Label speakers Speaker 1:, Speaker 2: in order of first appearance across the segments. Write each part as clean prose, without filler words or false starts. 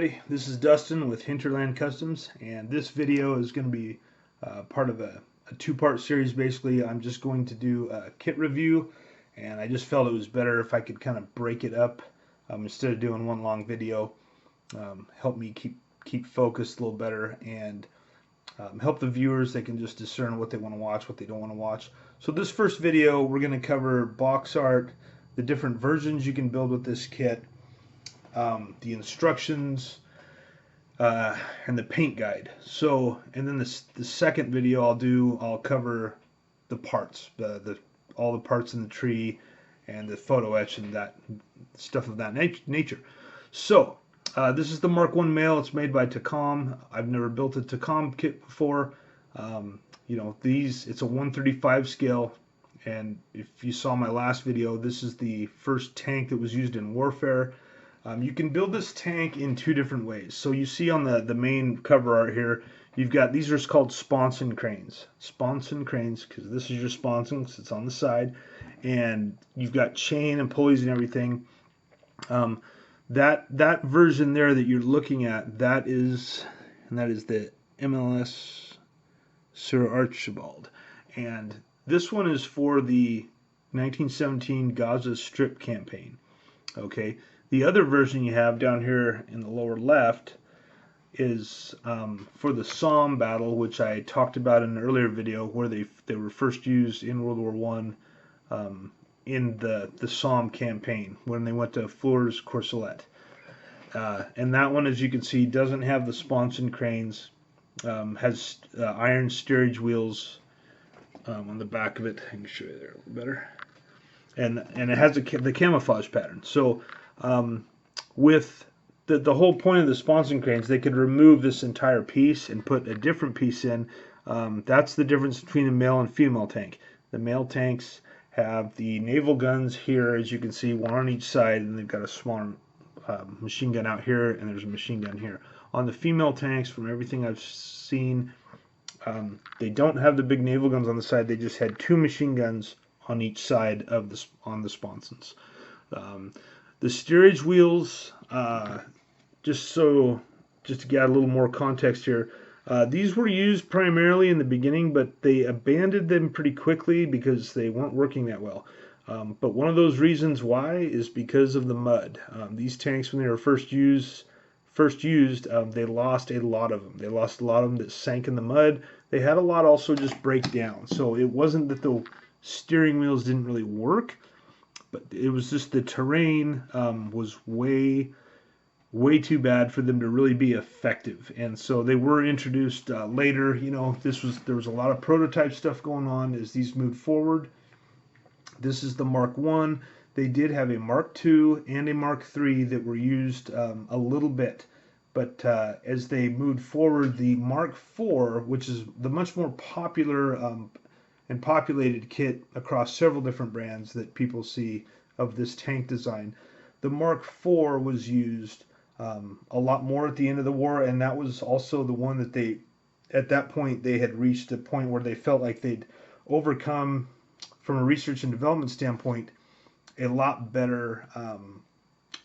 Speaker 1: everybody, this is Dustin with Hinterland Customs, and this video is going to be part of a two-part series. Basically, I'm just going to do a kit review, and I just felt it was better if I could kind of break it up instead of doing one long video. Help me keep focused a little better, and help the viewers. They can just discern what they want to watch, what they don't want to watch. So this first video, we're going to cover box art, the different versions you can build with this kit, the instructions, and the paint guide. So, and then the second video I'll cover the parts, all the parts in the tree, and the photo etch and that stuff of that nature. So, this is the Mk.1 mail. It's made by Takom. I've never built a Takom kit before. You know, it's a 1/35 scale. And if you saw my last video, this is the first tank that was used in warfare. You can build this tank in two different ways. So you see on the main cover art here, you've got, these are called sponson cranes. Sponson cranes, because this is your sponson, it's on the side. And you've got chain and pulleys and everything. That version there that you're looking at, that is the MLS Sir Archibald. And this one is for the 1917 Gaza Strip campaign. Okay. The other version you have down here in the lower left is for the Somme Battle, which I talked about in an earlier video, where they were first used in World War I in the Somme campaign when they went to Flours Courcelette. And that one, as you can see, doesn't have the sponson cranes, has iron steerage wheels on the back of it. I can show you there a little better. And it has the camouflage pattern. So with the whole point of the sponson cranes, they could remove this entire piece and put a different piece in. That's the difference between the male and female tank. The male tanks have the naval guns here, as you can see, one on each side, and they've got a smaller machine gun out here, and there's a machine gun here. On the female tanks, from everything I've seen, they don't have the big naval guns on the side. They just had two machine guns on each side of on the sponsons. The steerage wheels, just to get a little more context here, these were used primarily in the beginning, but they abandoned them pretty quickly because they weren't working that well. But one of those reasons why is because of the mud. These tanks, when they were first used, they lost a lot of them. They lost a lot of them that sank in the mud. They had a lot also just break down. So it wasn't that the steering wheels didn't really work, but it was just the terrain was way too bad for them to really be effective. And so they were introduced later. You know, there was a lot of prototype stuff going on as these moved forward. This is the Mk.1. They did have a Mk.2 and a Mk.3 that were used a little bit. But as they moved forward, the Mk.4, which is the much more popular and populated kit across several different brands that people see of this tank design, the Mk.4 was used a lot more at the end of the war, and that was also the one that at that point, they had reached a point where they felt like they'd overcome, from a research and development standpoint, a lot better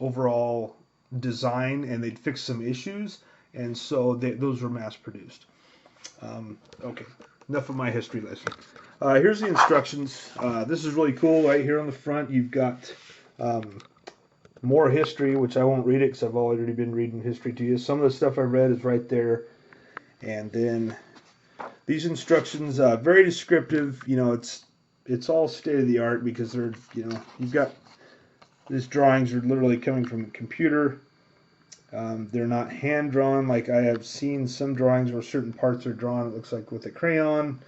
Speaker 1: overall design, and they'd fixed some issues, and so those were mass produced. Okay, enough of my history lesson. Here's the instructions. This is really cool. Right here on the front, you've got more history, which I won't read it because I've already been reading history to you. Some of the stuff I read is right there. And then these instructions, very descriptive. You know, it's all state of the art because they're, you know, you've got these drawings are literally coming from a computer. They're not hand drawn. Like I have seen some drawings where certain parts are drawn, it looks like with a crayon.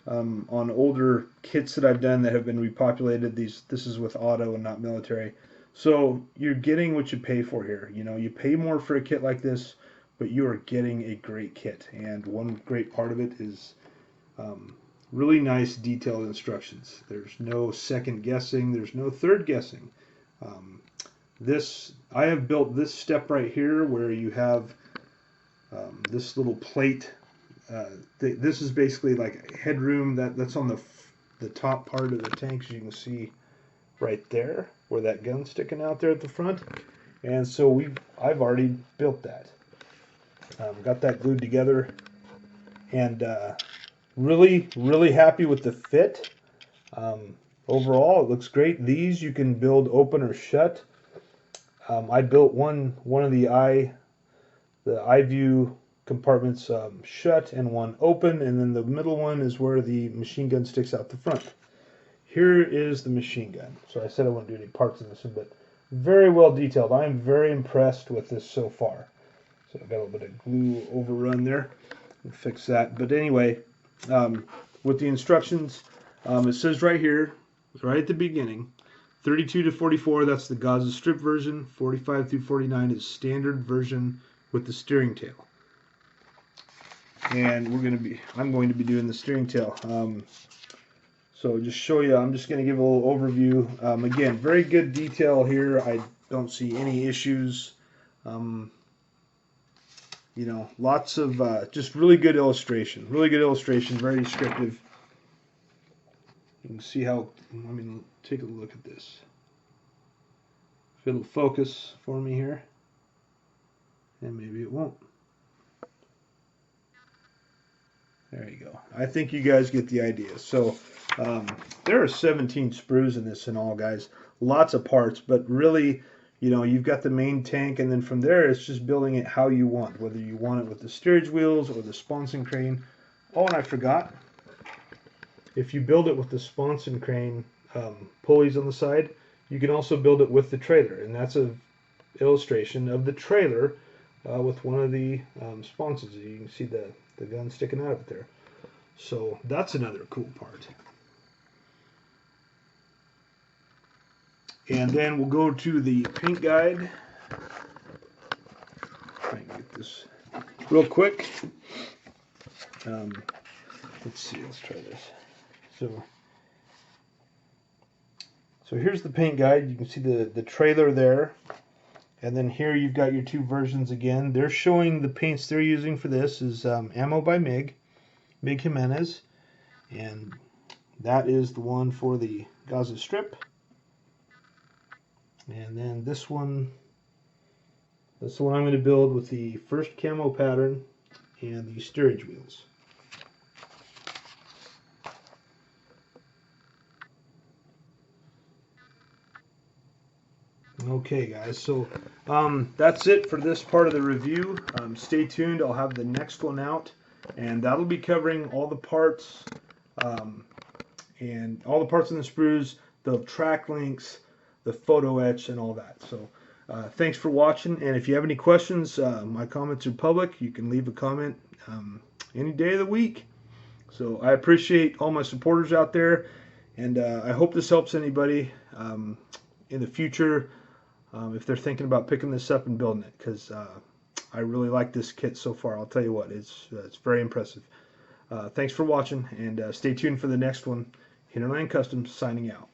Speaker 1: On older kits that I've done that have been repopulated, this is with auto and not military. So you're getting what you pay for here. You know, you pay more for a kit like this, but you are getting a great kit. And one great part of it is really nice detailed instructions. There's no second guessing. There's no third guessing. I have built this step right here where you have this little plate. This is basically like a headroom that's on the top part of the tank, as you can see right there, where that gun's sticking out there at the front. And so I've already built that. Got that glued together, and really happy with the fit. Overall, it looks great. These you can build open or shut. I built one of the eye view compartments shut and one open, and then the middle one is where the machine gun sticks out the front. Here is the machine gun. So I said I wouldn't do any parts in this one, but very well detailed. I am very impressed with this so far. So I got a little bit of glue overrun there. We'll fix that. But anyway, with the instructions, it says right here, right at the beginning, 32 to 44, that's the Gaza strip version. 45 through 49 is standard version with the steering tail. And I'm going to be doing the steering tail. So just show you, I'm just going to give a little overview. Again, very good detail here. I don't see any issues. You know, lots of just really good illustration. Really good illustration, very descriptive. You can see how, I mean, take a look at this. If it'll focus for me here. And maybe it won't. There you go. I think you guys get the idea. So there are 17 sprues in this in all, guys. Lots of parts, but really, you know, you've got the main tank, and then from there, it's just building it how you want, whether you want it with the steerage wheels or the sponson crane. Oh, and I forgot. If you build it with the sponson crane pulleys on the side, you can also build it with the trailer, and that's an illustration of the trailer with one of the sponsons. You can see the gun sticking out of it there. So that's another cool part. And then we'll go to the paint guide. Try and get this real quick. Let's see, let's try this. So here's the paint guide. You can see the trailer there. And then here you've got your two versions again. They're showing the paints they're using for this is Ammo by Mig Jimenez. And that is the one for the Gaza Strip. And then this one, that's the one I'm going to build with the first camo pattern and the steerage wheels. Okay guys, so that's it for this part of the review. Stay tuned, I'll have the next one out, and that'll be covering all the parts and all the parts in the sprues, the track links, the photo etch, and all that. So thanks for watching, and if you have any questions, my comments are public. You can leave a comment any day of the week. So I appreciate all my supporters out there, and I hope this helps anybody in the future if they're thinking about picking this up and building it, because I really like this kit so far. I'll tell you what, it's very impressive. Thanks for watching, and stay tuned for the next one. Hinterland Customs signing out.